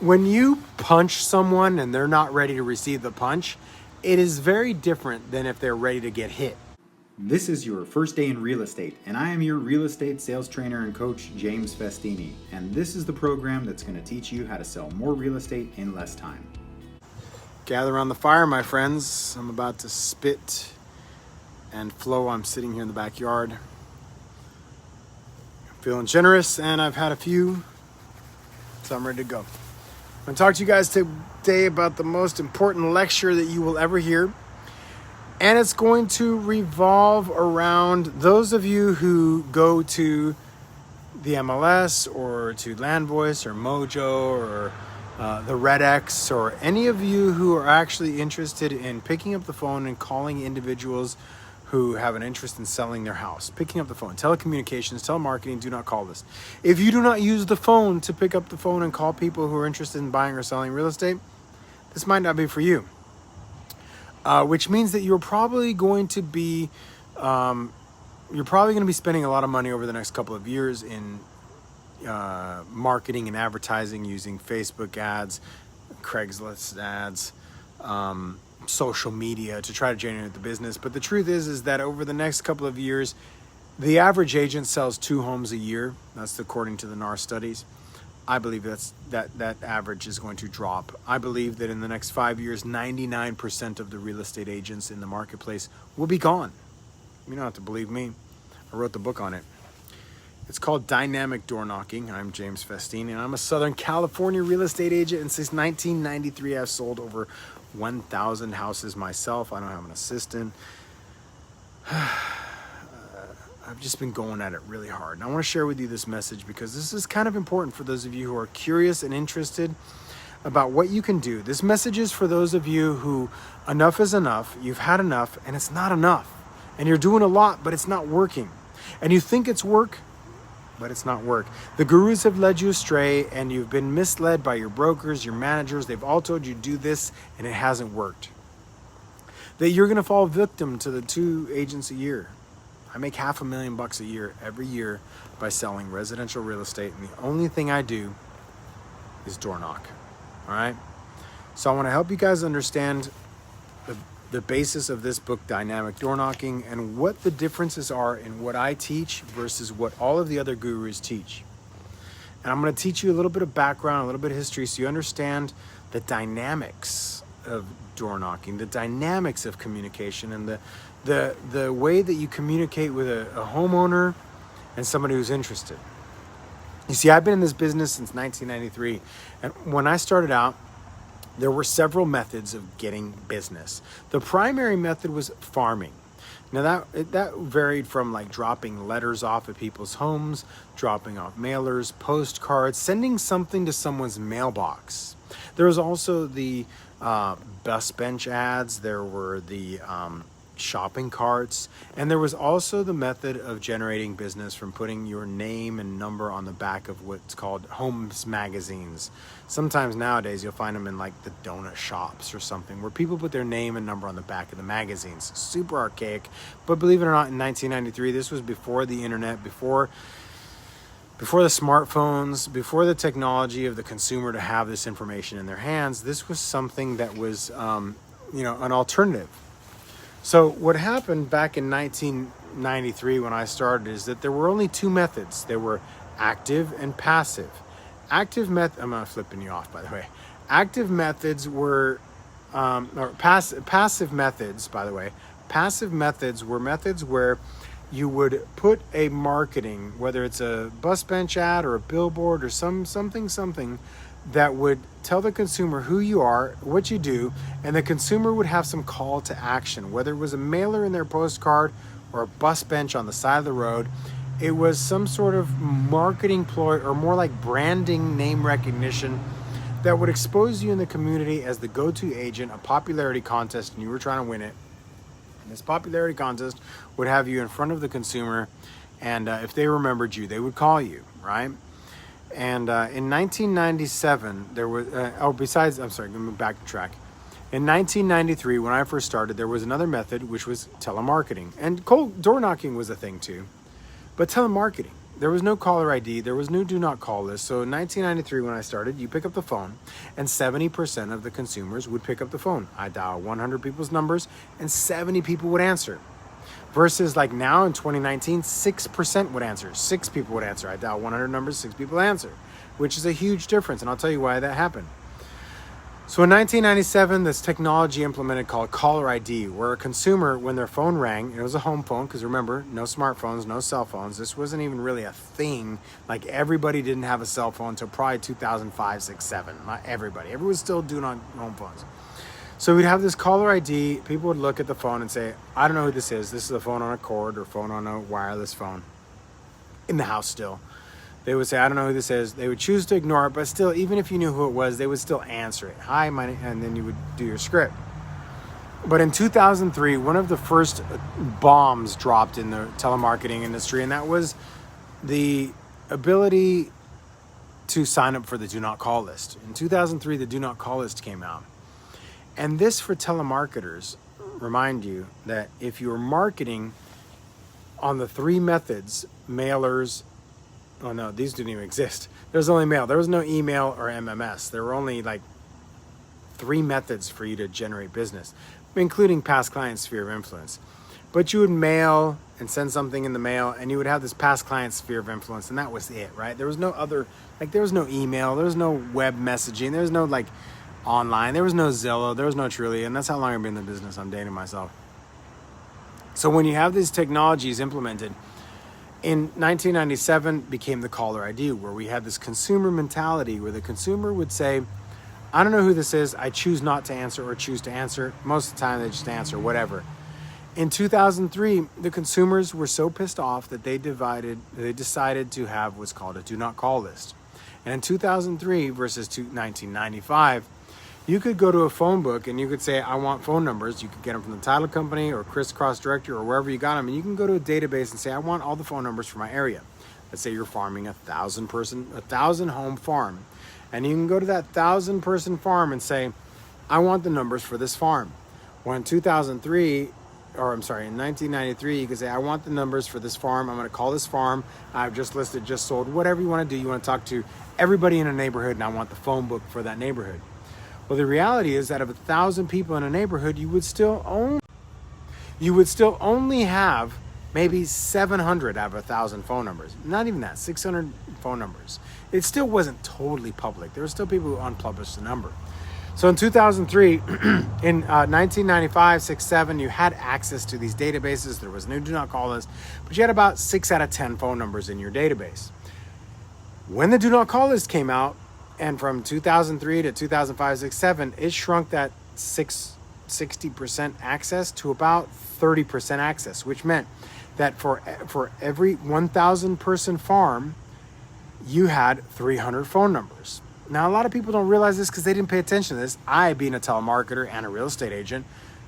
When you punch someone and they're not ready to receive the punch, it is very different than if they're ready to get hit. This is your first day in real estate, and I am your real estate sales trainer and coach, James Festini. And this is the program that's going to teach you how to sell more real estate in less time. Gather around the fire, my friends. I'm about to spit and flow. I'm sitting here in the backyard. I'm feeling generous, and I've had a few, so I'm ready to go. I'm going to talk to you guys today about the most important lecture that you will ever hear. And it's going to revolve around those of you who go to the MLS or to LandVoice or Mojo or the RedX, or any of you who are actually interested in picking up the phone and calling individuals who have an interest in selling their house. Picking up the phone, telecommunications, telemarketing, do not call this. If you do not use the phone to pick up the phone and call people who are interested in buying or selling real estate, this might not be for you. Which means that you're probably going to be spending a lot of money over the next couple of years in marketing and advertising using Facebook ads, Craigslist ads, social media to try to generate the business. But the truth is that over the next couple of years, the average agent sells 2 homes a year. That's according to the NAR studies. I believe that average is going to drop. I believe that in the next 5 years, 99% of the real estate agents in the marketplace will be gone. You don't have to believe me. I wrote the book on it. It's called Dynamic Door Knocking. I'm James Festini, and I'm a Southern California real estate agent. And since 1993, I've sold over 1,000 houses myself. I don't have an assistant. I've just been going at it really hard. And I want to share with you this message because this is kind of important for those of you who are curious and interested about what you can do. This message is for those of you who enough is enough, you've had enough, and it's not enough. And you're doing a lot, but it's not working. And you think it's work, but it's not work. The gurus have led you astray, and you've been misled by your brokers, your managers. They've all told you to do this, and it hasn't worked. That you're going to fall victim to the 2 agents a year. I make $500,000 a year every year by selling residential real estate, and the only thing I do is door knock. All right? So I want to help you guys understand the basis of this book, Dynamic Door Knocking, and what the differences are in what I teach versus what all of the other gurus teach. And I'm going to teach you a little bit of background, a little bit of history, so you understand the dynamics of door knocking, the dynamics of communication, and the way that you communicate with a homeowner and somebody who's interested. You see, I've been in this business since 1993, and when I started out, there were several methods of getting business. The primary method was farming. Now that varied from like dropping letters off at people's homes, dropping off mailers, postcards, sending something to someone's mailbox. There was also the bus bench ads. There were the shopping carts, and there was also the method of generating business from putting your name and number on the back of what's called homes magazines. Sometimes nowadays you'll find them in like the donut shops or something where people put their name and number on the back of the magazines. Super archaic, but believe it or not, in 1993, this was before the internet, before the smartphones, before the technology of the consumer to have this information in their hands. This was something that was an alternative. So what happened back in 1993 when I started is that there were only 2 methods. There were active and passive. I'm not flipping you off, by the way. Active methods were, passive methods, by the way. Passive methods were methods where you would put a marketing, whether it's a bus bench ad or a billboard or something that would tell the consumer who you are, what you do, and the consumer would have some call to action, whether it was a mailer in their postcard or a bus bench on the side of the road. It was some sort of marketing ploy, or more like branding, name recognition, that would expose you in the community as the go-to agent, a popularity contest, and you were trying to win it. And this popularity contest would have you in front of the consumer, and if they remembered you, they would call you, right? And in 1997, there was, let me backtrack. In 1993, when I first started, there was another method, which was telemarketing. And cold door knocking was a thing too. But telemarketing, there was no caller ID, there was no do not call list. So in 1993, when I started, you pick up the phone, and 70% of the consumers would pick up the phone. I dial 100 people's numbers, and 70 people would answer. Versus like now in 2019, 6% would answer. 6 people would answer. I dial 100 numbers, 6 people answer, which is a huge difference. And I'll tell you why that happened. So in 1997, this technology implemented called caller ID, where a consumer, when their phone rang, and it was a home phone, because remember, no smartphones, no cell phones. This wasn't even really a thing. Like everybody didn't have a cell phone until probably 2005, 6, 7. Not everybody. Everyone was still doing on home phones. So we'd have this caller ID. People would look at the phone and say, I don't know who this is. This is a phone on a cord or phone on a wireless phone in the house still. They would say, I don't know who this is. They would choose to ignore it, but still, even if you knew who it was, they would still answer it. Hi, my name, and then you would do your script. But in 2003, one of the first bombs dropped in the telemarketing industry, and that was the ability to sign up for the do not call list. In 2003, the do not call list came out. And this, for telemarketers, remind you that if you're marketing on the 3 methods, mailers, oh no, these didn't even exist. There was only mail. There was no email or MMS. There were only like 3 methods for you to generate business, including past client sphere of influence. But you would mail and send something in the mail, and you would have this past client sphere of influence, and that was it, right? There was no other, like there was no email, there was no web messaging, there was no like online, there was no Zillow, there was no Truly, and that's how long I've been in the business. I'm dating myself. So when you have these technologies implemented, in 1997 became the caller ID, where we had this consumer mentality where the consumer would say, I don't know who this is, I choose not to answer or choose to answer. Most of the time they just answer whatever. In 2003, the consumers were so pissed off that they decided to have what's called a do not call list. And in 2003 versus 1995, you could go to a phone book and you could say, I want phone numbers. You could get them from the title company or Crisscross Directory or wherever you got them. And you can go to a database and say, I want all the phone numbers for my area. Let's say you're farming a 1,000 home farm. And you can go to that 1,000 person farm and say, I want the numbers for this farm. Well, in 1993, you could say, I want the numbers for this farm. I'm going to call this farm. I've just listed, just sold, whatever you want to do. You want to talk to everybody in a neighborhood, and I want the phone book for that neighborhood. Well, the reality is that of 1,000 people in a neighborhood, you would still only have maybe 700 out of 1,000 phone numbers. Not even that, 600 phone numbers. It still wasn't totally public. There were still people who unpublished the number. So in 2003, in 1995, 6, 7, you had access to these databases. There was no do not call list, but you had about 6 out of 10 phone numbers in your database. When the do not call list came out, and from 2003 to 2005, 6, 7, it shrunk that 60% access to about 30% access, which meant that for every 1,000 person farm, you had 300 phone numbers. Now, a lot of people don't realize this because they didn't pay attention to this. I, being a telemarketer and a real estate agent,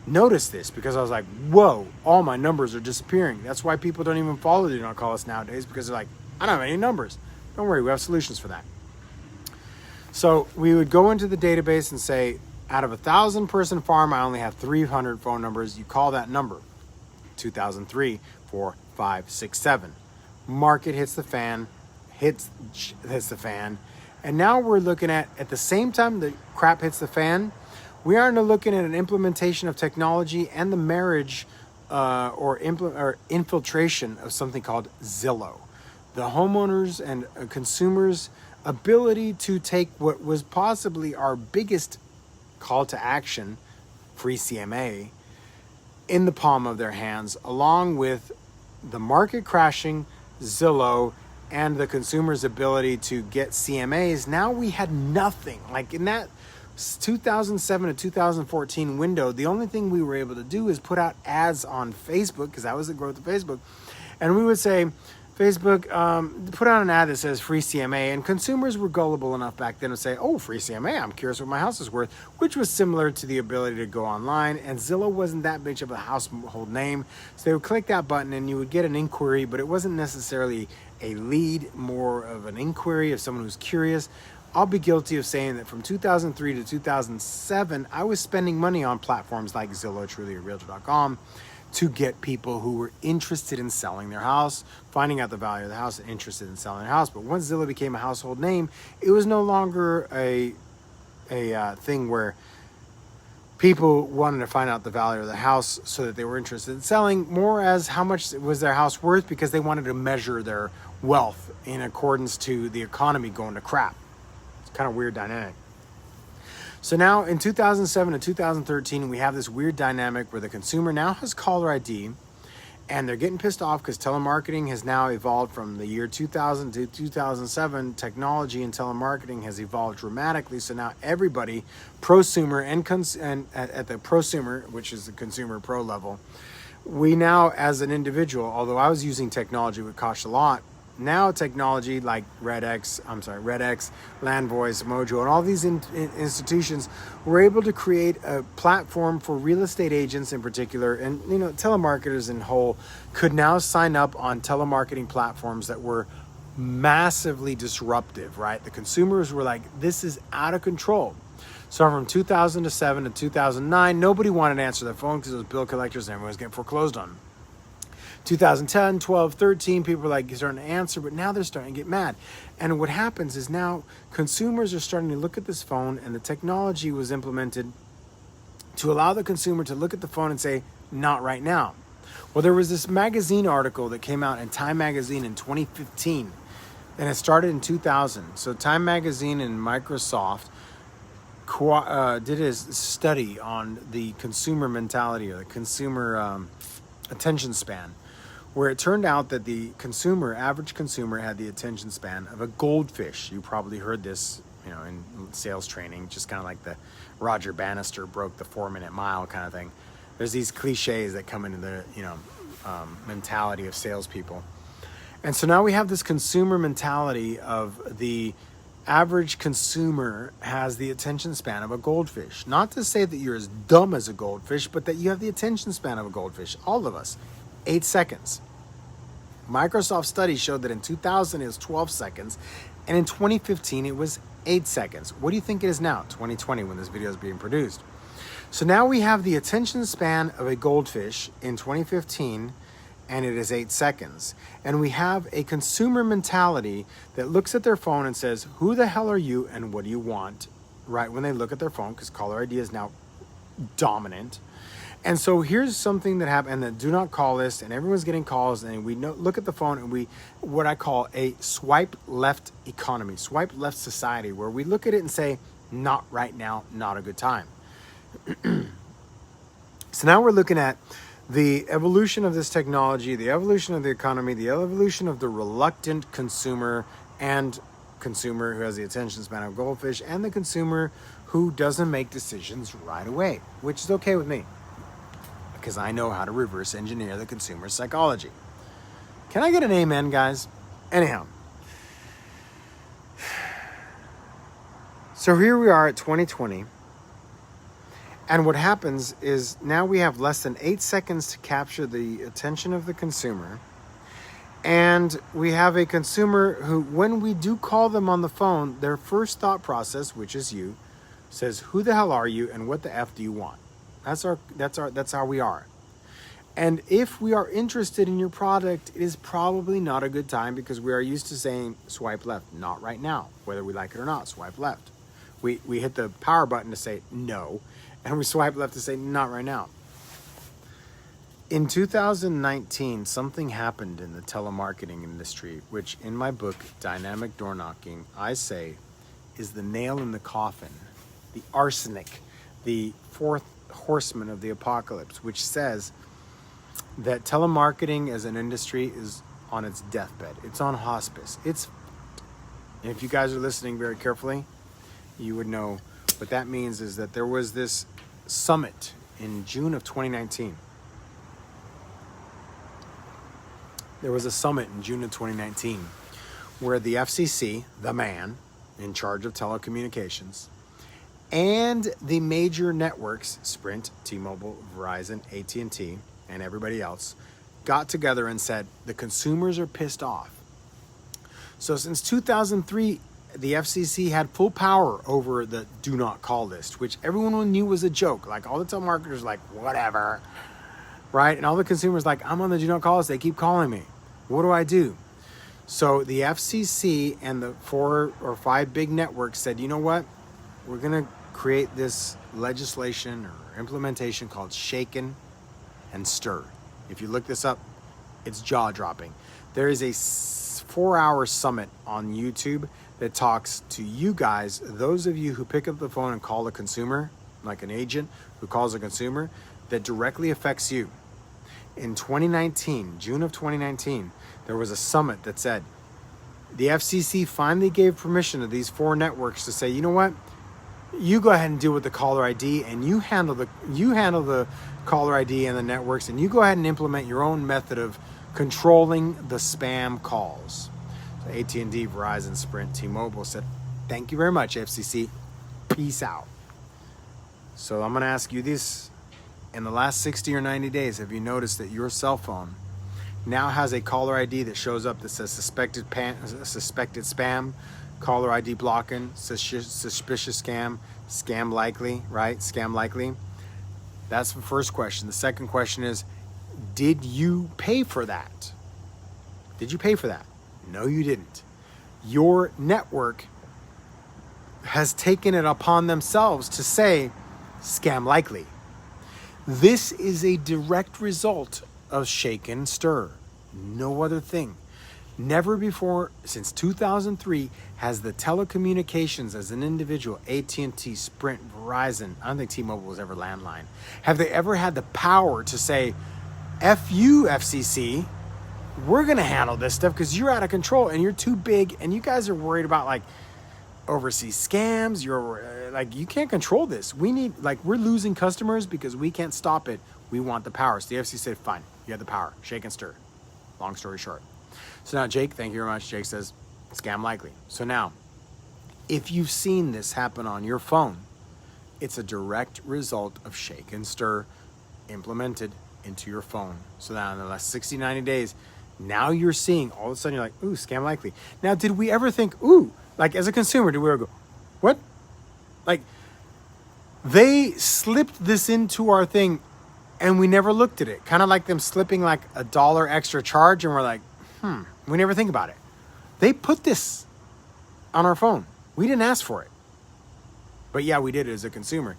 noticed this because I was like, whoa, all my numbers are disappearing. That's why people don't even follow the do not call us nowadays, because they're like, I don't have any numbers. Don't worry, we have solutions for that. So we would go into the database and say, out of 1,000 person farm, I only have 300 phone numbers. You call that number. 2003, 4, 5, 6, 7. Market hits the fan, hits the fan. And now we're looking at the same time the crap hits the fan, we are now looking at an implementation of technology and the marriage or infiltration of something called Zillow. The homeowners and consumers' ability to take what was possibly our biggest call to action, free CMA, in the palm of their hands, along with the market crashing, Zillow, and the consumer's ability to get CMAs. Now we had nothing. Like in that 2007 to 2014 window, the only thing we were able to do is put out ads on Facebook, because that was the growth of Facebook. And we would say, Facebook, put out an ad that says free CMA, and consumers were gullible enough back then to say, oh, free CMA, I'm curious what my house is worth, which was similar to the ability to go online, and Zillow wasn't that big of a household name, so they would click that button and you would get an inquiry, but it wasn't necessarily a lead, more of an inquiry of someone who's curious. I'll be guilty of saying that from 2003 to 2007, I was spending money on platforms like Zillow, Truly, or Realtor.com to get people who were interested in selling their house, finding out the value of the house, and interested in selling their house. But once Zillow became a household name, it was no longer a thing where people wanted to find out the value of the house so that they were interested in selling, more as how much was their house worth, because they wanted to measure their wealth in accordance to the economy going to crap. It's kind of weird dynamic. So now in 2007 and 2013, we have this weird dynamic where the consumer now has caller ID, and they're getting pissed off because telemarketing has now evolved from the year 2000 to 2007. Technology and telemarketing has evolved dramatically. So now everybody, prosumer and at the prosumer, which is the consumer pro level, we now as an individual, although I was using technology which cost a lot, now technology like RedX, Landvoice, Mojo, and all these institutions were able to create a platform for real estate agents in particular, and telemarketers in whole could now sign up on telemarketing platforms that were massively disruptive, right? The consumers were like, this is out of control. So from 2007 to 2009, nobody wanted to answer their phone because it was bill collectors and everyone was getting foreclosed on. 2010, 12, 13, people were like starting to answer, but now they're starting to get mad. And what happens is now consumers are starting to look at this phone, and the technology was implemented to allow the consumer to look at the phone and say, not right now. Well, there was this magazine article that came out in Time Magazine in 2015, and it started in 2000. So Time Magazine and Microsoft did a study on the consumer mentality, or the consumer attention span, where it turned out that the average consumer had the attention span of a goldfish. You probably heard this, in sales training, just kind of like the Roger Bannister broke the 4-minute mile kind of thing. There's these cliches that come into the, mentality of salespeople. And so now we have this consumer mentality of the average consumer has the attention span of a goldfish. Not to say that you're as dumb as a goldfish, but that you have the attention span of a goldfish. All of us. 8 seconds. Microsoft study showed that in 2000 it was 12 seconds, and in 2015 it was 8 seconds. What do you think it is now, 2020, when this video is being produced? So now we have the attention span of a goldfish in 2015, and it is 8 seconds. And we have a consumer mentality that looks at their phone and says, who the hell are you and what do you want? Right when they look at their phone, because caller ID is now dominant. And so here's something that happened, and the do not call list, and everyone's getting calls, and we look at the phone, and what I call a swipe left economy, swipe left society, where we look at it and say, not right now, not a good time. So now we're looking at the evolution of this technology, the evolution of the economy, the evolution of the reluctant consumer who has the attention span of goldfish, and the consumer who doesn't make decisions right away, which is okay with me, because I know how to reverse engineer the consumer psychology. Can I get an amen, guys? Anyhow. So here we are at 2020. And what happens is now we have less than 8 seconds to capture the attention of the consumer. And we have a consumer who, when we do call them on the phone, their first thought process, which is you, says, who the hell are you and what the F do you want? That's how we are. And if we are interested in your product, it is probably not a good time, because we are used to saying swipe left, not right now, whether we like it or not, swipe left. We hit the power button to say no, and we swipe left to say not right now. In 2019, something happened in the telemarketing industry, which in my book, Dynamic Door Knocking, I say is the nail in the coffin, the arsenic, the fourth horseman of the apocalypse, which says that telemarketing as an industry is on its deathbed. It's on hospice. And if you guys are listening very carefully, you would know what that means is that there was this summit in June of 2019. There was a summit in June of 2019 where the FCC, the man in charge of telecommunications, and the major networks, Sprint, T-Mobile, Verizon, AT&T, and everybody else, got together and said, the consumers are pissed off. So since 2003, the FCC had full power over the do not call list, which everyone knew was a joke. Like all the telemarketers, like, whatever. right? And all the consumers like, I'm on the do not call list. They keep calling me. What do I do? So the FCC and the 4 or 5 big networks said, you know what? We're going to create this legislation or implementation called Shaken and Stir. If you look this up, it's jaw-dropping. There is a 4-hour summit on YouTube that talks to you guys, those of you who pick up the phone and call a consumer, like an agent who calls a consumer, that directly affects you. In 2019, June of 2019, there was a summit that said the FCC finally gave permission to these 4 networks to say, you know what? You go ahead and deal with the caller ID, and you handle the caller ID and the networks, and you go ahead and implement your own method of controlling the spam calls. So AT&T, Verizon, Sprint, T-Mobile said, thank you very much, FCC. Peace out. So I'm going to ask you this. In the last 60 or 90 days, have you noticed that your cell phone now has a caller ID that shows up that says suspected spam, caller ID blocking, suspicious scam likely, right? Scam likely. That's the first question. The second question is, did you pay for that? Did you pay for that? No, you didn't. Your network has taken it upon themselves to say scam likely. This is a direct result of Shake and Stir. No other thing. Never before, since 2003, has the telecommunications as an individual, AT&T, Sprint, Verizon, I don't think T-Mobile was ever landline, have they ever had the power to say, F you, FCC, we're going to handle this stuff because you're out of control and you're too big and you guys are worried about like overseas scams. You're like, you can't control this. We're losing customers because we can't stop it. We want the power. So the FCC said, fine, you have the power. Shake and Stir. Long story short. So now Jake, thank you very much. Jake says, scam likely. So now, if you've seen this happen on your phone, it's a direct result of Shake and Stir implemented into your phone. So now in the last 60, 90 days, now you're seeing, all of a sudden you're like, ooh, scam likely. Now, did we ever think, ooh, like as a consumer, did we ever go, what? Like, they slipped this into our thing and we never looked at it. Kind of like them slipping like $1 extra charge and we're like, we never think about it. They put this on our phone. We didn't ask for it. But yeah, we did it as a consumer.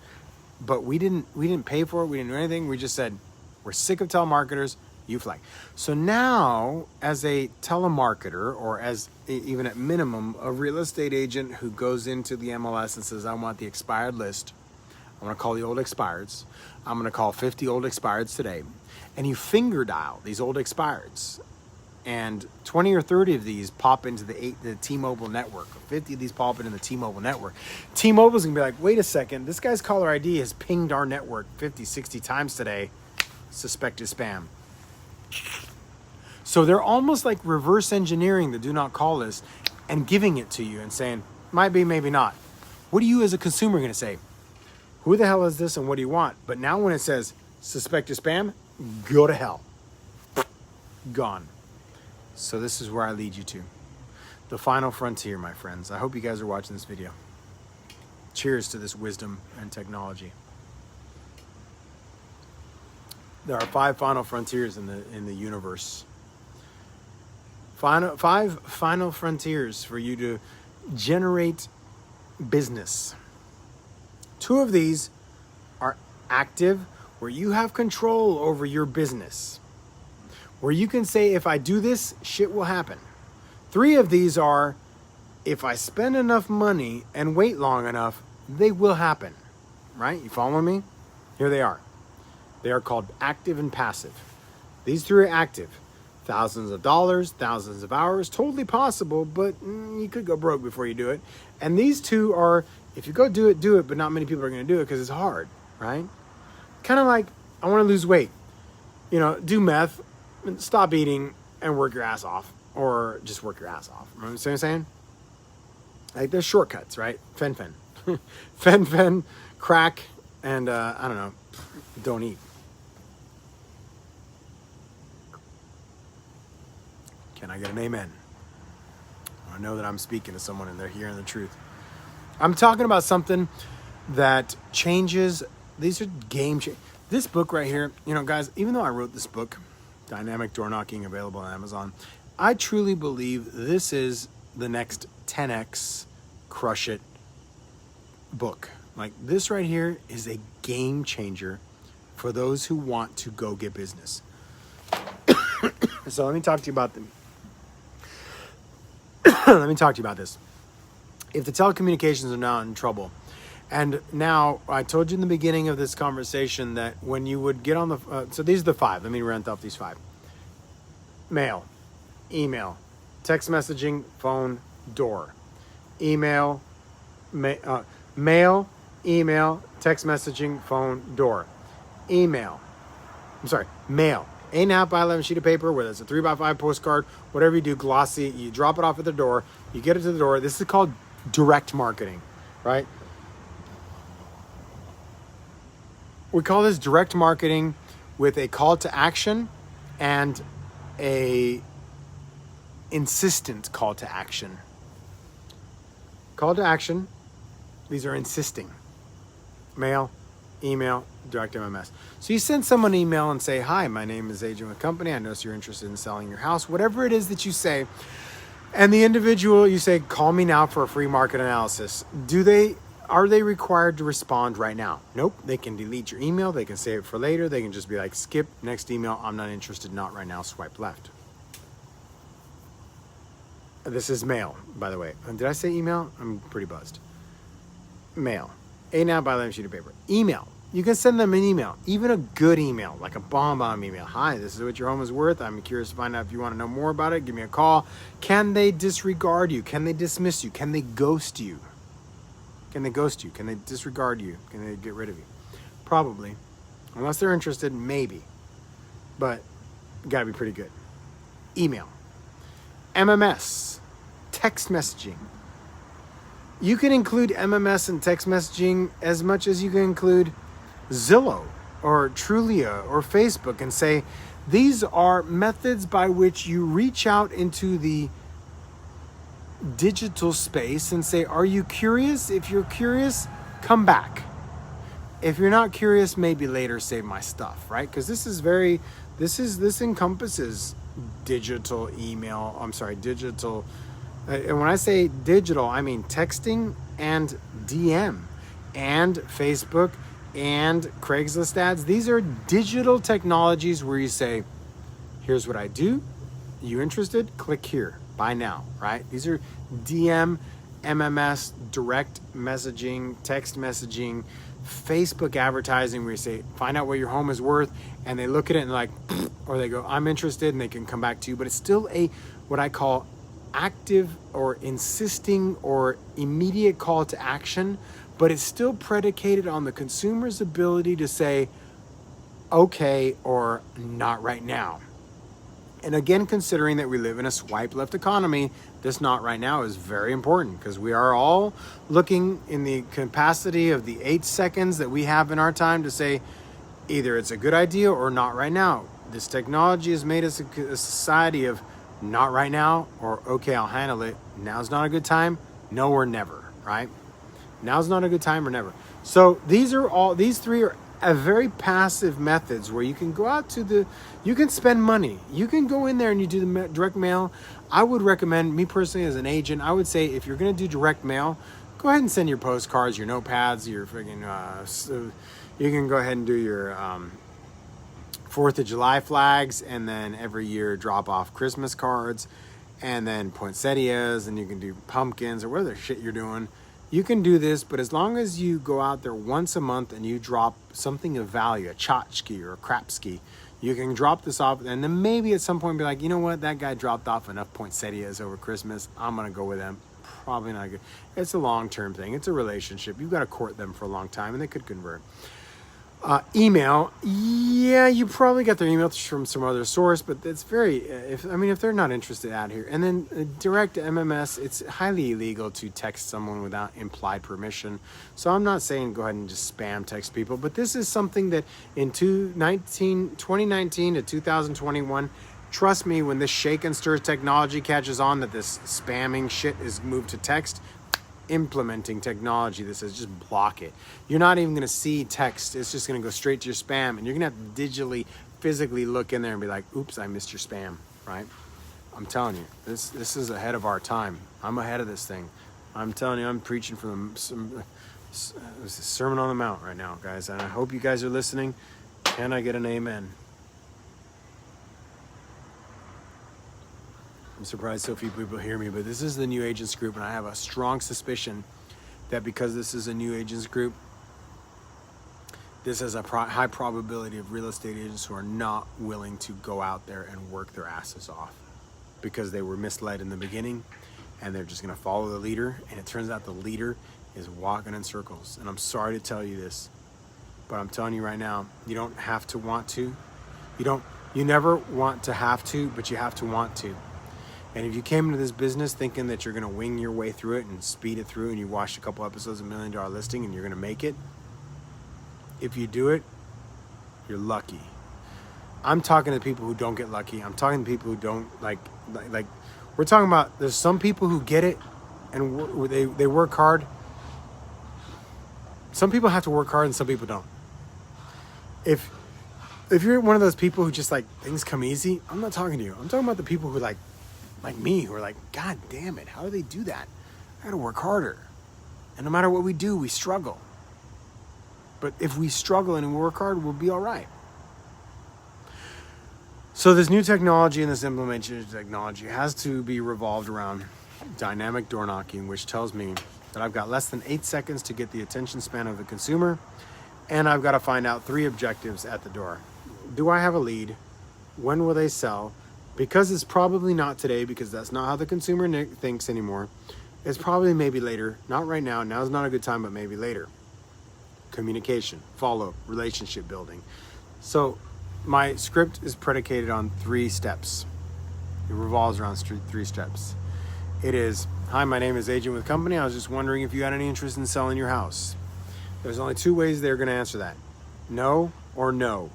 But we didn't pay for it. We didn't do anything. We just said, we're sick of telemarketers. You flag. So now, as a telemarketer, or as even at minimum, a real estate agent who goes into the MLS and says, I want the expired list. I'm going to call the old expireds. I'm going to call 50 old expireds today. And you finger dial these old expireds. And 20 or 30 of these pop into the T-Mobile network. 50 of these pop into the T-Mobile network. T-Mobile's going to be like, wait a second. This guy's caller ID has pinged our network 50, 60 times today. Suspected spam. So they're almost like reverse engineering the do not call list and giving it to you and saying, might be, maybe not. What are you as a consumer going to say? Who the hell is this and what do you want? But now when it says suspected spam, go to hell. Gone. So this is where I lead you to. The final frontier, my friends. I hope you guys are watching this video. Cheers to this wisdom and technology. There are 5 final frontiers in the universe. Five final frontiers for you to generate business. 2 of these are active, where you have control over your business. Where you can say, if I do this, shit will happen. 3 of these are, if I spend enough money and wait long enough, they will happen. Right? You following me? Here they are. They are called active and passive. These 3 are active. Thousands of dollars, thousands of hours, totally possible, but you could go broke before you do it. And these 2 are, if you go do it, but not many people are going to do it because it's hard, right? Kind of like, I want to lose weight. Do meth, stop eating, and work your ass off. Or just work your ass off. Remember what I'm saying? Like, there's shortcuts, right? Fen. Fen, crack, and, I don't know, don't eat. Can I get an amen? I know that I'm speaking to someone and they're hearing the truth. I'm talking about something that changes. These are game changers. This book right here, you know, guys, even though I wrote this book, Dynamic Door Knocking, available on Amazon, I truly believe this is the next 10x crush it book. Like, this right here is a game changer for those who want to go get business. So let me talk to you about them. Let me talk to you about this. If the telecommunications are now in trouble, and now I told you in the beginning of this conversation that when you would get on the, so these are the 5. Let me rent off these 5. Mail, email, text messaging, phone, door. Email, mail, email, text messaging, phone, door. Mail. 8.5 by 11 sheet of paper, whether it's a 3x5 postcard, whatever you do, glossy, you drop it off at the door, you get it to the door. This is called direct marketing, right? We call this direct marketing with a call to action and a insistent call to action. Call to action, these are insisting. Mail, email, direct MMS. So you send someone an email and say, hi, my name is Agent with Company. I notice you're interested in selling your house. Whatever it is that you say. And the individual, you say, call me now for a free market analysis. Are they required to respond right now? Nope. They can delete your email. They can save it for later. They can just be like, skip, next email. I'm not interested. Not right now. Swipe left. This is mail, by the way. Did I say email? I'm pretty buzzed. Mail. 8.5 by 11 sheet of paper. Email. You can send them an email, even a good email, like a bomb email. Hi, this is what your home is worth. I'm curious to find out if you want to know more about it. Give me a call. Can they disregard you? Can they dismiss you? Can they ghost you? Can they ghost you? Can they disregard you? Can they get rid of you? Probably. Unless they're interested, maybe. But got to be pretty good. Email. MMS. Text messaging. You can include MMS and text messaging as much as you can include Zillow or Trulia or Facebook, and say, these are methods by which you reach out into the digital space and say, are you curious? If you're curious, come back. If you're not curious, maybe later save my stuff, right? Because this encompasses digital, and when I say digital, I mean texting and DM and Facebook and Craigslist ads. These are digital technologies where you say, here's what I do. You interested? Click here. Buy now, right? These are DM, MMS, direct messaging, text messaging, Facebook advertising, where you say, find out what your home is worth, and they look at it and like, or they go, I'm interested, and they can come back to you. But it's still what I call active or insisting or immediate call to action, but it's still predicated on the consumer's ability to say, okay, or not right now. And again, considering that we live in a swipe left economy, this not right now is very important, because we are all looking in the capacity of the 8 seconds that we have in our time to say either it's a good idea or not right now. This technology has made us a society of not right now, or okay, I'll handle it. Now's not a good time. No or never, right? Now's not a good time or never. So these 3 are very passive methods where you can go out you can spend money. You can go in there and you do the direct mail. I would recommend, me personally as an agent, I would say if you're going to do direct mail, go ahead and send your postcards, your notepads, your freaking, you can go ahead and do your 4th of July flags, and then every year drop off Christmas cards, and then poinsettias, and you can do pumpkins or whatever shit you're doing. You can do this, but as long as you go out there once a month and you drop something of value, a tchotchke or a krapski, you can drop this off, and then maybe at some point be like, you know what, that guy dropped off enough poinsettias over Christmas. I'm going to go with them. Probably not good. It's a long-term thing. It's a relationship. You've got to court them for a long time, and they could convert. Email, yeah, you probably got their email from some other source, but it's if they're not interested out here. And then direct MMS, it's highly illegal to text someone without implied permission. So I'm not saying go ahead and just spam text people, but this is something that in 2019 to 2021, trust me, when this shake and stir technology catches on that this spamming shit is moved to text, implementing technology that says just block it. You're not even going to see text. It's just going to go straight to your spam, and you're going to have to digitally, physically look in there and be like, oops, I missed your spam, right? I'm telling you, this is ahead of our time. I'm ahead of this thing. I'm telling you, I'm preaching from some Sermon on the Mount right now, guys, and I hope you guys are listening. Can I get an amen? I'm surprised so few people hear me, but this is the New Agents Group, and I have a strong suspicion that because this is a New Agents Group, this has a high probability of real estate agents who are not willing to go out there and work their asses off because they were misled in the beginning, and they're just going to follow the leader, and it turns out the leader is walking in circles. And I'm sorry to tell you this, but I'm telling you right now, you don't have to want to. You never want to have to, but you have to want to. And if you came into this business thinking that you're going to wing your way through it and speed it through, and you watched a couple episodes of $1 Million Listing and you're going to make it, if you do it, you're lucky. I'm talking to people who don't get lucky. I'm talking to people who don't like we're talking about, there's some people who get it and they work hard. Some people have to work hard and some people don't. If you're one of those people who just like things come easy, I'm not talking to you. I'm talking about the people who like me, who are like, God damn it, how do they do that? I gotta work harder. And no matter what we do, we struggle. But if we struggle and we work hard, we'll be all right. So this new technology and this implementation of technology has to be revolved around dynamic door knocking, which tells me that I've got less than 8 seconds to get the attention span of the consumer, and I've got to find out 3 objectives at the door. Do I have a lead? When will they sell? Because it's probably not today, because that's not how the consumer thinks anymore. It's probably maybe later, not right now. Now's not a good time, but maybe later. Communication, follow, relationship building. So my script is predicated on 3 steps. It revolves around 3 steps. It is, hi, my name is Agent with Company. I was just wondering if you had any interest in selling your house. There's only 2 ways they're going to answer that. No or no.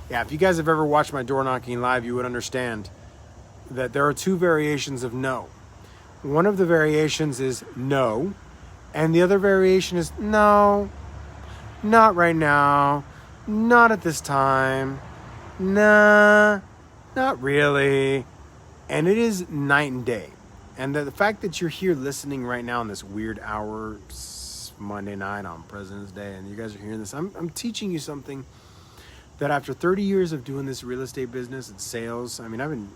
Yeah, if you guys have ever watched my door knocking live, you would understand that there are 2 variations of no. One of the variations is no, and the other variation is no, not right now, not at this time, nah, not really. And it is night and day. And the fact that you're here listening right now on this weird hour, Monday night on President's Day, and you guys are hearing this, I'm teaching you something that after 30 years of doing this real estate business and sales, I mean,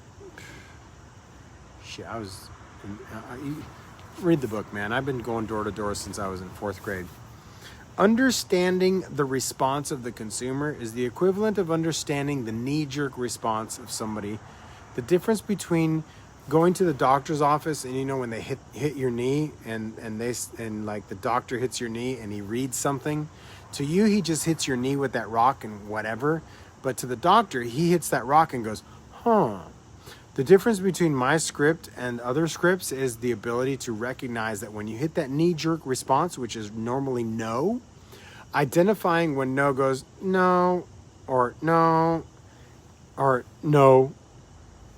read the book, man. I've been going door to door since I was in 4th grade. Understanding the response of the consumer is the equivalent of understanding the knee-jerk response of somebody. The difference between going to the doctor's office and, you know, when they hit your knee and like the doctor hits your knee and he reads something, to you he just hits your knee with that rock and whatever, but to the doctor he hits that rock and goes, huh. The difference between my script and other scripts is the ability to recognize that when you hit that knee-jerk response, which is normally no, identifying when no goes no or no or no,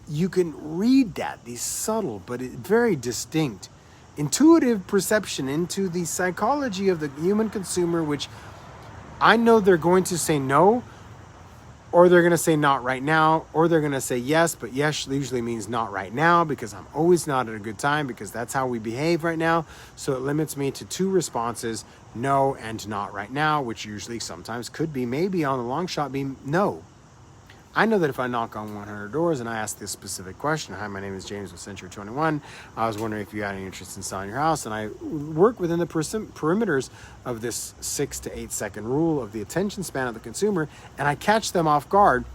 you can read that, these subtle but very distinct intuitive perception into the psychology of the human consumer, which I know they're going to say no, or they're going to say not right now, or they're going to say yes, but yes usually means not right now because I'm always not at a good time because that's how we behave right now. So it limits me to 2 responses, no and not right now, which usually sometimes could be, maybe on the long shot, be no. I know that if I knock on 100 doors and I ask this specific question, hi, my name is James with Century 21. I was wondering if you had any interest in selling your house. And I work within the perimeters of this 6 to 8 second rule of the attention span of the consumer. And I catch them off guard.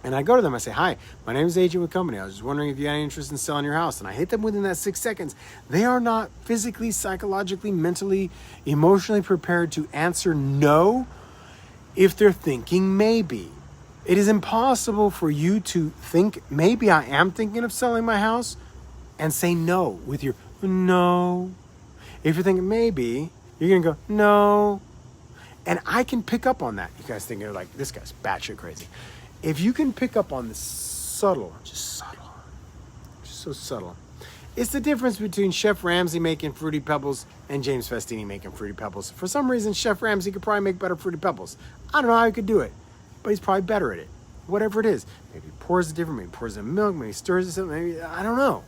And I go to them, I say, hi, my name is Agent with Company. I was just wondering if you had any interest in selling your house. And I hit them within that 6 seconds. They are not physically, psychologically, mentally, emotionally prepared to answer no if they're thinking maybe. It is impossible for you to think, maybe I am thinking of selling my house, and say no with your no. If you're thinking maybe, you're going to go no. And I can pick up on that. You guys think you're like, this guy's batshit crazy. If you can pick up on this just so subtle, It's the difference between Chef Ramsay making Fruity Pebbles and James Festini making Fruity Pebbles. For some reason, Chef Ramsay could probably make better Fruity Pebbles. I don't know how he could do it, but he's probably better at it. Whatever it is. Maybe he pours it different, maybe he pours it in milk, maybe he stirs it something, maybe, I don't know.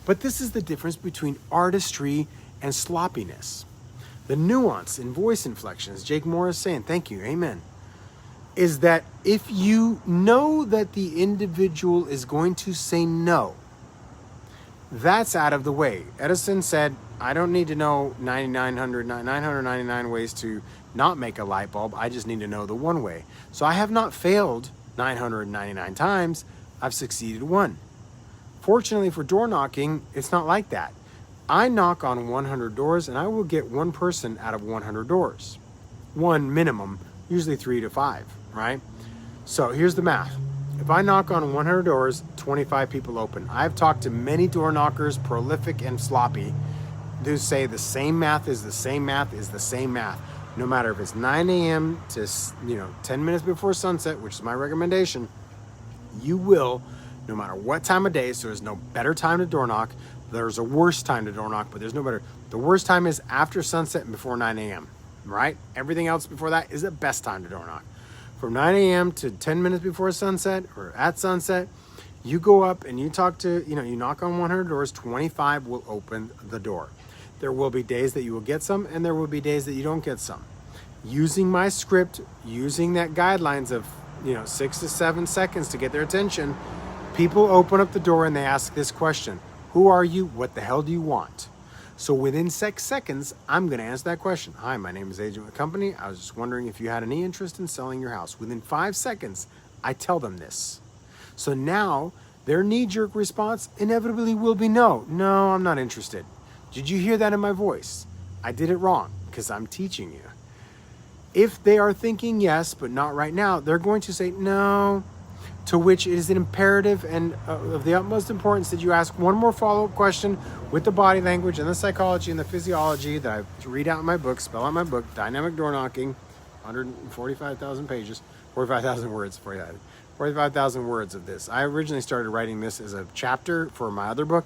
But this is the difference between artistry and sloppiness. The nuance in voice inflection, as Jake Moore is saying, thank you, amen, is that if you know that the individual is going to say no, that's out of the way. Edison said, I don't need to know 999 ways to not make a light bulb. I just need to know the one way. So I have not failed 999 times. I've succeeded one. Fortunately for door knocking, it's not like that. I knock on 100 doors and I will get one person out of 100 doors. One minimum, usually 3 to 5, right? So here's the math. If I knock on 100 doors, 25 people open. I've talked to many door knockers, prolific and sloppy, who say the same math is the same math is the same math. No matter if it's 9 a.m. to 10 minutes before sunset, which is my recommendation, you will, no matter what time of day, so there's no better time to door knock. There's a worse time to door knock, but there's no better. The worst time is after sunset and before 9 a.m., right? Everything else before that is the best time to door knock. From 9 a.m. to 10 minutes before sunset or at sunset, you go up and you talk to, you knock on 100 doors, 25 will open the door. There will be days that you will get some and there will be days that you don't get some. Using my script, using that guidelines of, 6 to 7 seconds to get their attention, people open up the door and they ask this question: who are you? What the hell do you want? So within 6 seconds, I'm going to answer that question. Hi, my name is Agent with Company. I was just wondering if you had any interest in selling your house. Within 5 seconds, I tell them this. So now their knee-jerk response inevitably will be no. No, I'm not interested. Did you hear that in my voice? I did it wrong because I'm teaching you. If they are thinking yes, but not right now, they're going to say no, to which it is an imperative and of the utmost importance that you ask one more follow-up question with the body language and the psychology and the physiology that I read out in my book, spell out my book, Dynamic Door Knocking, 145,000 pages, 45,000 words, 45,000 words of this. I originally started writing this as a chapter for my other book,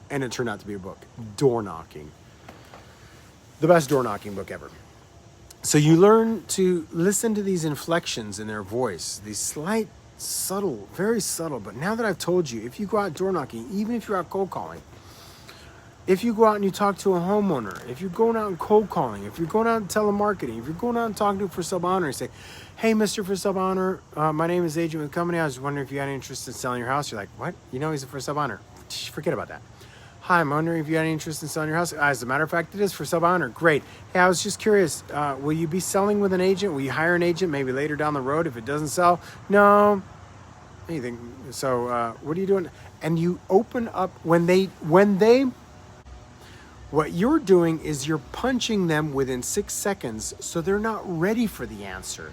and it turned out to be a book, Door Knocking. The best door knocking book ever. So you learn to listen to these inflections in their voice, these slight, subtle, very subtle. But now that I've told you, if you go out door knocking, even if you're out cold calling, if you go out and you talk to a homeowner, if you're going out and cold calling, if you're going out and telemarketing, if you're going out and talking to for sub honor and say, hey, Mr. for sub honor, my name is Agent with Company. I was wondering if you had any interest in selling your house. You're like, what? He's a for sub honor. Forget about that. Hi, I'm wondering if you had any interest in selling your house. As a matter of fact, it is for sub honor. Great. Hey, I was just curious. Will you be selling with an agent? Will you hire an agent maybe later down the road if it doesn't sell? No. Anything. So what are you doing? And you open up when they, what you're doing is you're punching them within 6 seconds so they're not ready for the answer.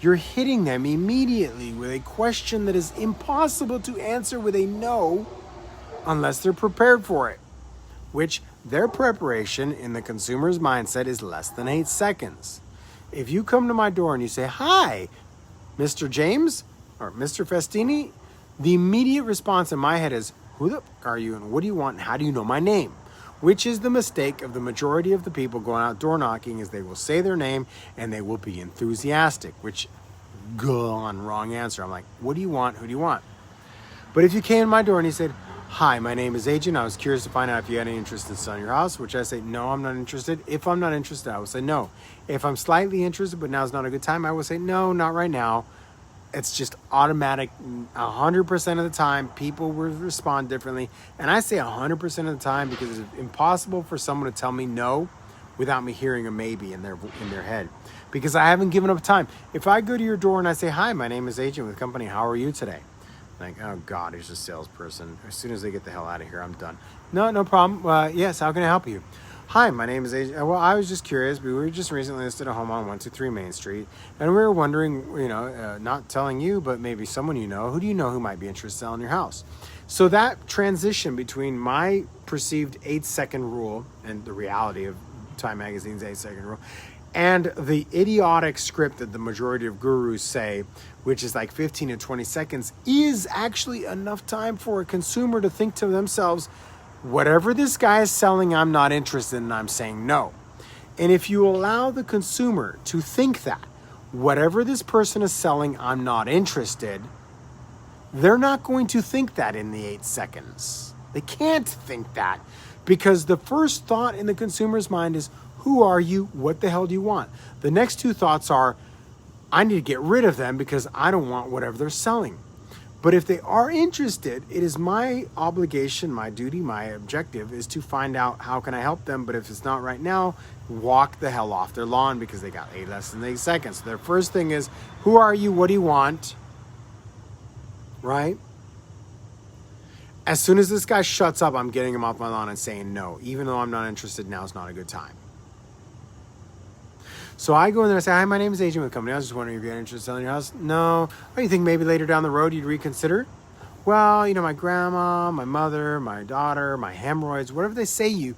You're hitting them immediately with a question that is impossible to answer with a no unless they're prepared for it, which their preparation in the consumer's mindset is less than 8 seconds. If you come to my door and you say, hi, Mr. James or Mr. Festini, the immediate response in my head is, who the f*** are you and what do you want and how do you know my name? Which is the mistake of the majority of the people going out door knocking, is they will say their name and they will be enthusiastic, which gone wrong answer. I'm like, what do you want? Who do you want? But if you came to my door and you said, hi, my name is Agent. I was curious to find out if you had any interest in selling your house, which I say, no, I'm not interested. If I'm not interested, I will say no. If I'm slightly interested, but now's not a good time, I will say, no, not right now. It's just automatic. 100% of the time, people will respond differently. And I say 100% of the time because it's impossible for someone to tell me no without me hearing a maybe in their head, because I haven't given up time. If I go to your door and I say, hi, my name is Agent with Company. How are you today? Like, oh God, he's a salesperson. As soon as they get the hell out of here, I'm done. No problem. Yes, how can I help you? Hi, my name is Agent. Well, I was just curious. We were just recently listed a home on 123 Main Street, and we were wondering, not telling you, but maybe someone you know. Who do you know who might be interested in selling your house? So that transition between my perceived 8-second rule and the reality of Time Magazine's 8-second rule, and the idiotic script that the majority of gurus say, which is like 15 to 20 seconds, is actually enough time for a consumer to think to themselves, Whatever this guy is selling, I'm not interested in, I'm saying no. And if you allow the consumer to think that whatever this person is selling, I'm not interested, they're not going to think that in the 8 seconds. They can't think that because the first thought in the consumer's mind is, who are you? What the hell do you want? The next two thoughts are, I need to get rid of them because I don't want whatever they're selling. But if they are interested, it is my obligation, my duty, my objective is to find out how can I help them. But if it's not right now, walk the hell off their lawn because they got less than 8 seconds. So their first thing is, who are you? What do you want? Right? As soon as this guy shuts up, I'm getting him off my lawn and saying no. Even though I'm not interested, now is not a good time. So I go in there and say, hi, my name is Agent with Company. I was just wondering if you're interested in selling your house. No. Oh, you think maybe later down the road you'd reconsider? Well, you know, my grandma, my mother, my daughter, my hemorrhoids, whatever they say you.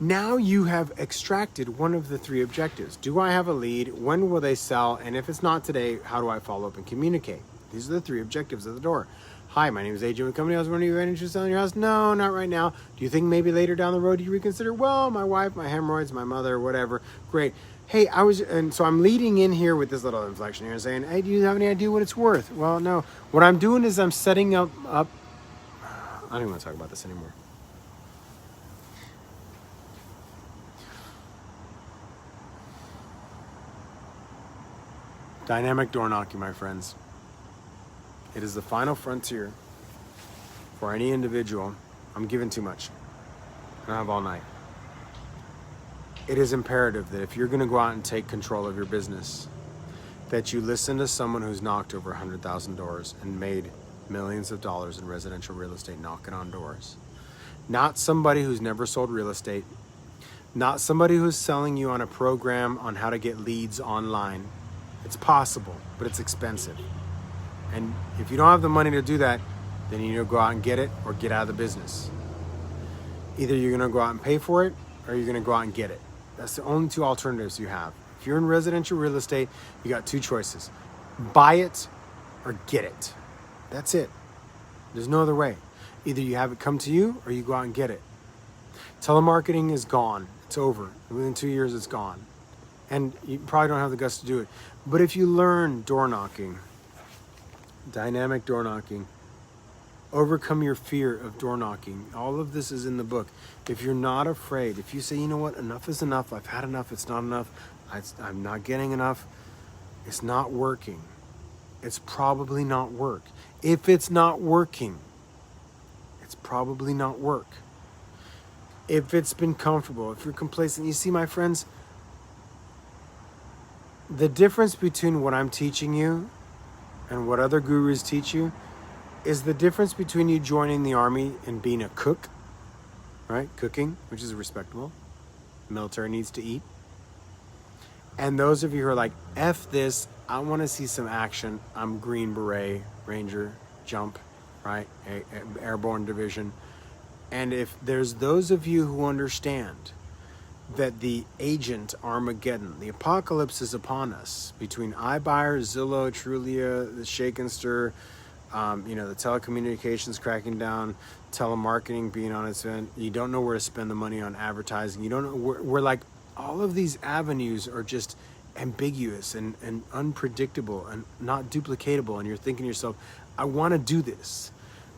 Now you have extracted one of the 3 objectives. Do I have a lead? When will they sell? And if it's not today, how do I follow up and communicate? These are the 3 objectives at the door. Hi, my name is Agent with Company. I was wondering if you're interested in selling your house. No, not right now. Do you think maybe later down the road you reconsider? Well, my wife, my hemorrhoids, my mother, whatever. Great. Hey, and so I'm leading in here with this little inflection here and saying, hey, do you have any idea what it's worth? Well, no. What I'm doing is I'm setting up, I don't even want to talk about this anymore. Dynamic door knocking, my friends. It is the final frontier for any individual. I'm giving too much. I don't have all night. It is imperative that if you're going to go out and take control of your business, that you listen to someone who's knocked over 100,000 doors and made millions of dollars in residential real estate knocking on doors. Not somebody who's never sold real estate. Not somebody who's selling you on a program on how to get leads online. It's possible, but it's expensive. And if you don't have the money to do that, then you need to go out and get it or get out of the business. Either you're going to go out and pay for it or you're going to go out and get it. That's the only 2 alternatives you have. If you're in residential real estate, you got 2 choices. Buy it or get it. That's it. There's no other way. Either you have it come to you or you go out and get it. Telemarketing is gone. It's over. Within 2 years, it's gone. And you probably don't have the guts to do it. But if you learn door knocking, dynamic door knocking, overcome your fear of door knocking. All of this is in the book. If you're not afraid, if you say, you know what, enough is enough, I've had enough, it's not enough, I'm not getting enough, it's not working, it's probably not work. If it's not working, it's probably not work. If it's been comfortable, if you're complacent, you see, my friends, the difference between what I'm teaching you and what other gurus teach you is the difference between you joining the army and being a cook, right? Cooking, which is respectable. Military needs to eat. And those of you who are like, F this, I want to see some action. I'm Green Beret, Ranger, jump, right? Airborne Division. And if there's those of you who understand that the agent Armageddon, the apocalypse is upon us between iBuyer, Zillow, Trulia, the Shake and Stir, the telecommunications cracking down, telemarketing being on its end. You don't know where to spend the money on advertising. You don't know. We're like, all of these avenues are just ambiguous and unpredictable and not duplicatable. And you're thinking to yourself, I want to do this.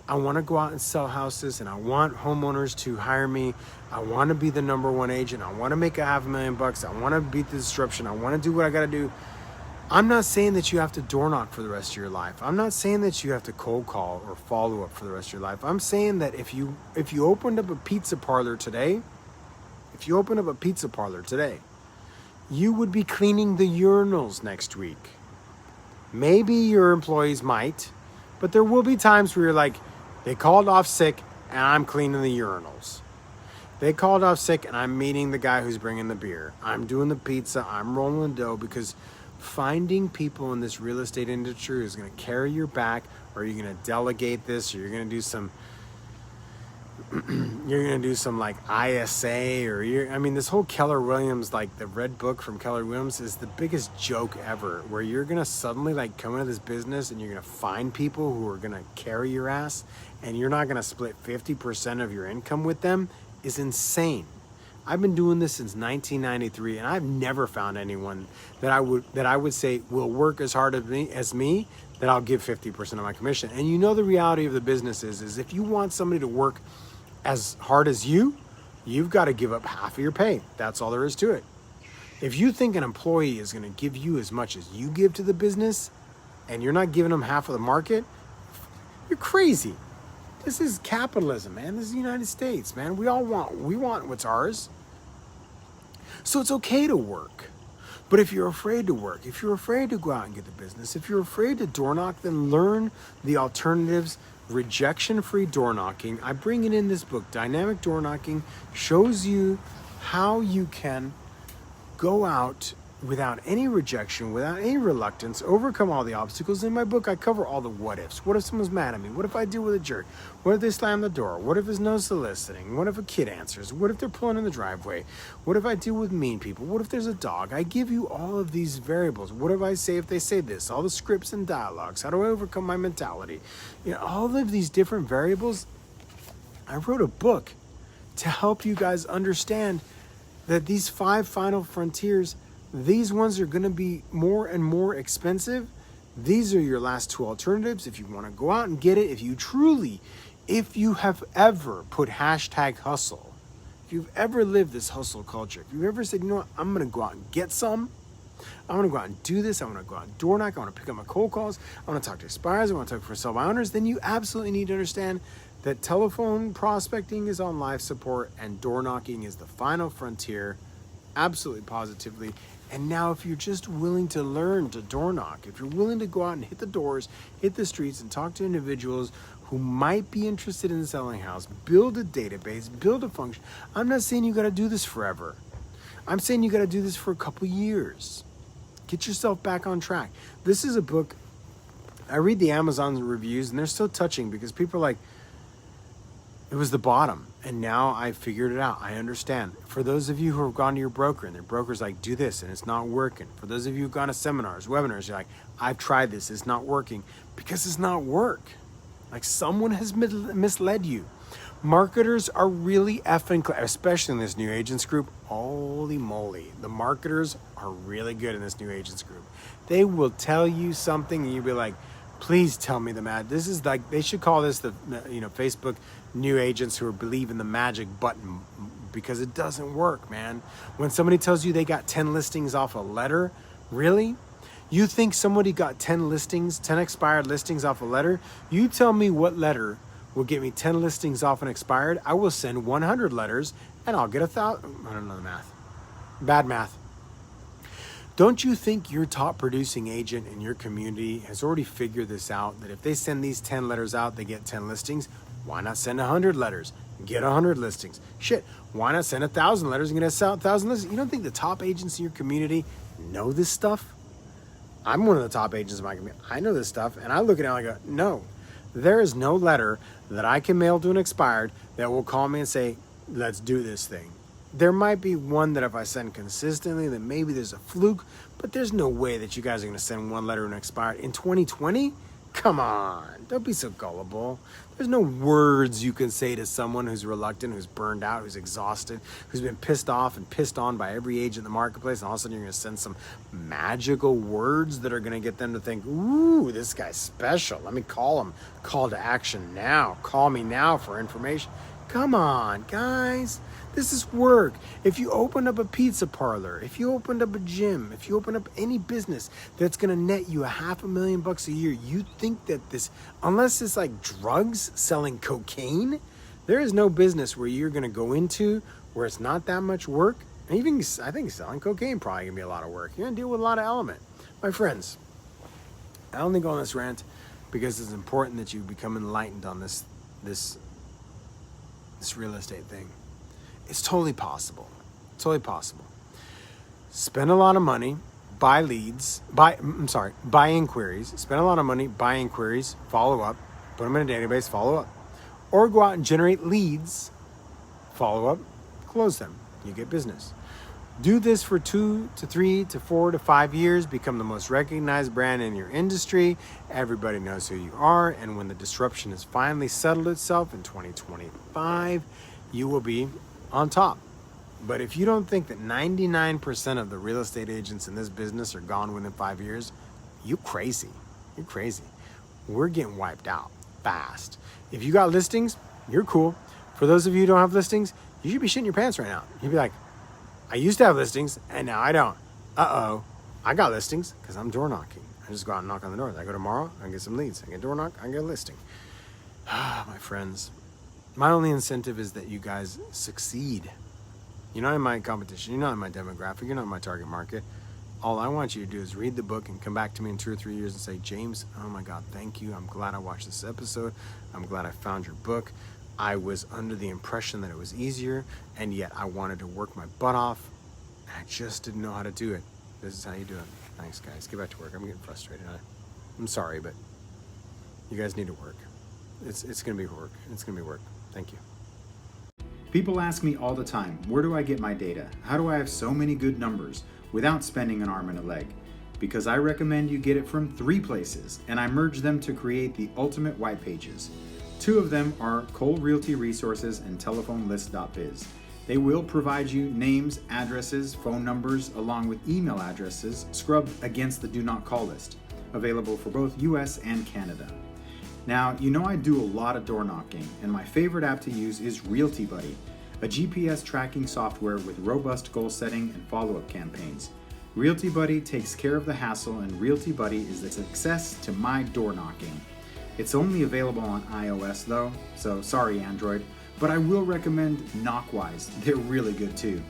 I want to go out and sell houses and I want homeowners to hire me. I want to be the #1 agent. I want to make $500,000. I want to beat the disruption. I want to do what I got to do. I'm not saying that you have to door knock for the rest of your life. I'm not saying that you have to cold call or follow up for the rest of your life. I'm saying that if you opened up a pizza parlor today, you would be cleaning the urinals next week. Maybe your employees might, but there will be times where you're like, they called off sick and I'm cleaning the urinals. They called off sick and I'm meeting the guy who's bringing the beer. I'm doing the pizza. I'm rolling the dough, because finding people in this real estate industry who's going to carry your back, or you're going to delegate this, or you're going to do some you're going to do some like ISA I mean, this whole Keller Williams, like the red book from Keller Williams is the biggest joke ever, where you're going to suddenly like come into this business and you're going to find people who are going to carry your ass and you're not going to split 50% of your income with them is insane. I've been doing this since 1993 and I've never found anyone that I would say will work as hard as me that I'll give 50% of my commission. And you know, the reality of the business is if you want somebody to work as hard as you've got to give up half of your pay. That's all there is to it. If you think an employee is going to give you as much as you give to the business and you're not giving them half of the market, you're crazy. This is capitalism, man. This is the United States, man. We want what's ours. So it's okay to work. But if you're afraid to work, if you're afraid to go out and get the business, if you're afraid to door knock, then learn the alternatives. Rejection-free door knocking. I bring it in this book. Dynamic door knocking shows you how you can go out without any rejection, without any reluctance, overcome all the obstacles. In my book, I cover all the what ifs. What if someone's mad at me? What if I deal with a jerk? What if they slam the door? What if there's no soliciting? What if a kid answers? What if they're pulling in the driveway? What if I deal with mean people? What if there's a dog? I give you all of these variables. What do I say if they say this? All the scripts and dialogues. How do I overcome my mentality? You know, all of these different variables. I wrote a book to help you guys understand that these 5 final frontiers, these ones are going to be more and more expensive. These are your last 2 alternatives. If you want to go out and get it, if you have ever put #hustle, if you've ever lived this hustle culture, if you've ever said, you know what, I'm going to go out and get some, I'm going to go out and do this, I'm going to go out and door knock, I want to pick up my cold calls, I want to talk to expires, I want to talk for sell by owners, then you absolutely need to understand that telephone prospecting is on life support and door knocking is the final frontier, absolutely positively. And now if you're just willing to learn to door knock, if you're willing to go out and hit the doors, hit the streets and talk to individuals who might be interested in selling a house, build a database, build a function. I'm not saying you got to do this forever. I'm saying you got to do this for a couple years. Get yourself back on track. This is a book, I read the Amazon reviews and they're so touching because people are like, it was the bottom. And now I figured it out. I understand. For those of you who have gone to your broker and their broker's like, do this and it's not working. For those of you who've gone to seminars, webinars, you're like, I've tried this, it's not working. Because it's not work. Like someone has misled you. Marketers are really effing, especially in this new agents group. Holy moly. The marketers are really good in this new agents group. They will tell you something and you'll be like, please tell me the this is like, they should call this the, Facebook new agents who believe in the magic button, because it doesn't work, man. When somebody tells you they got 10 listings off a letter, really? You think somebody got 10 expired listings off a letter? You tell me what letter will get me 10 listings off an expired. I will send 100 letters and I'll get 1,000. I don't know the math. Bad math. Don't you think your top producing agent in your community has already figured this out, that if they send these 10 letters out, they get 10 listings? Why not send 100 letters and get 100 listings? Shit, why not send 1,000 letters and get 1,000 listings? You don't think the top agents in your community know this stuff? I'm one of the top agents in my community. I know this stuff, and I look at it and I go, no, there is no letter that I can mail to an expired that will call me and say, let's do this thing. There might be one that if I send consistently, then maybe there's a fluke, but there's no way that you guys are going to send one letter to an expired in 2020. Come on, don't be so gullible. There's no words you can say to someone who's reluctant, who's burned out, who's exhausted, who's been pissed off and pissed on by every agent in the marketplace, and all of a sudden you're going to send some magical words that are going to get them to think, ooh, this guy's special. Let me call him. Call to action now. Call me now for information. Come on, guys. This is work. If you open up a pizza parlor, if you opened up a gym, if you open up any business that's going to net you $500,000 a year, you think that this, unless it's like drugs, selling cocaine, there is no business where you're going to go into where it's not that much work. And even, I think selling cocaine probably going to be a lot of work. You're going to deal with a lot of element. My friends, I only go on this rant because it's important that you become enlightened on this real estate thing. It's totally possible. Totally possible. Spend a lot of money, buy leads, buy inquiries, spend a lot of money, buy inquiries, follow up, put them in a database, follow up. or go out and generate leads, follow up, close them. You get business. Do this for 2 to 3 to 4 to 5 years. Become the most recognized brand in your industry. Everybody knows who you are. And when the disruption has finally settled itself in 2025, you will be on top. But if you don't think that 99% of the real estate agents in this business are gone within 5 years, you crazy. You're crazy. We're getting wiped out fast. If you got listings, you're cool. For those of you who don't have listings, you should be shitting your pants right now. You'd be like, I used to have listings and now I don't. Uh-oh. I got listings because I'm door knocking. I just go out and knock on the doors. I go tomorrow, I get some leads. I get door knock, I get a listing. My friends, my only incentive is that you guys succeed. You're not in my competition. You're not in my demographic. You're not in my target market. All I want you to do is read the book and come back to me in 2 or 3 years and say, James, oh my God, thank you. I'm glad I watched this episode. I'm glad I found your book. I was under the impression that it was easier, and yet I wanted to work my butt off. I just didn't know how to do it. This is how you do it. Thanks, guys. Get back to work. I'm getting frustrated. I'm sorry, but you guys need to work. It's going to be work. It's going to be work. Thank you. People ask me all the time, where do I get my data? How do I have so many good numbers without spending an arm and a leg? Because I recommend you get it from 3 places, and I merge them to create the ultimate white pages. 2 of them are Cole Realty Resources and TelephoneList.biz. They will provide you names, addresses, phone numbers, along with email addresses scrubbed against the Do Not Call list, available for both US and Canada. Now, you know I do a lot of door knocking, and my favorite app to use is Realty Buddy, a GPS tracking software with robust goal setting and follow-up campaigns. Realty Buddy takes care of the hassle, and Realty Buddy is the success to my door knocking. It's only available on iOS though, so sorry Android, but I will recommend Knockwise. They're really good too.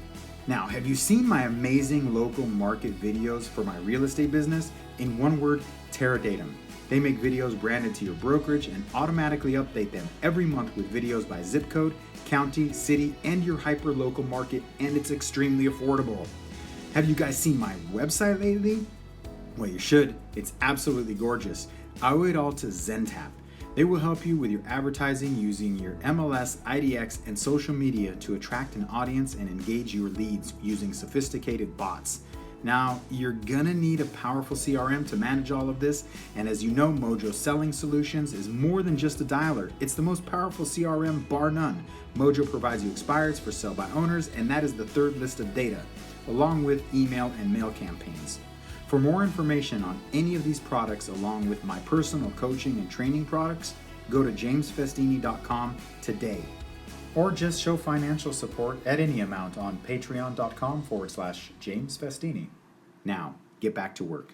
Now, have you seen my amazing local market videos for my real estate business? In one word, Terradatum. They make videos branded to your brokerage and automatically update them every month with videos by zip code, county, city, and your hyper-local market, and it's extremely affordable. Have you guys seen my website lately? Well, you should. It's absolutely gorgeous. I owe it all to Zentap. They will help you with your advertising using your MLS, IDX, and social media to attract an audience and engage your leads using sophisticated bots. Now, you're gonna need a powerful CRM to manage all of this, and as you know, Mojo Selling Solutions is more than just a dialer. It's the most powerful CRM bar none. Mojo provides you expireds for sell by owners, and that is the 3rd list of data, along with email and mail campaigns. For more information on any of these products, along with my personal coaching and training products, go to jamesfestini.com today. Or just show financial support at any amount on patreon.com/James Festini. Now, get back to work.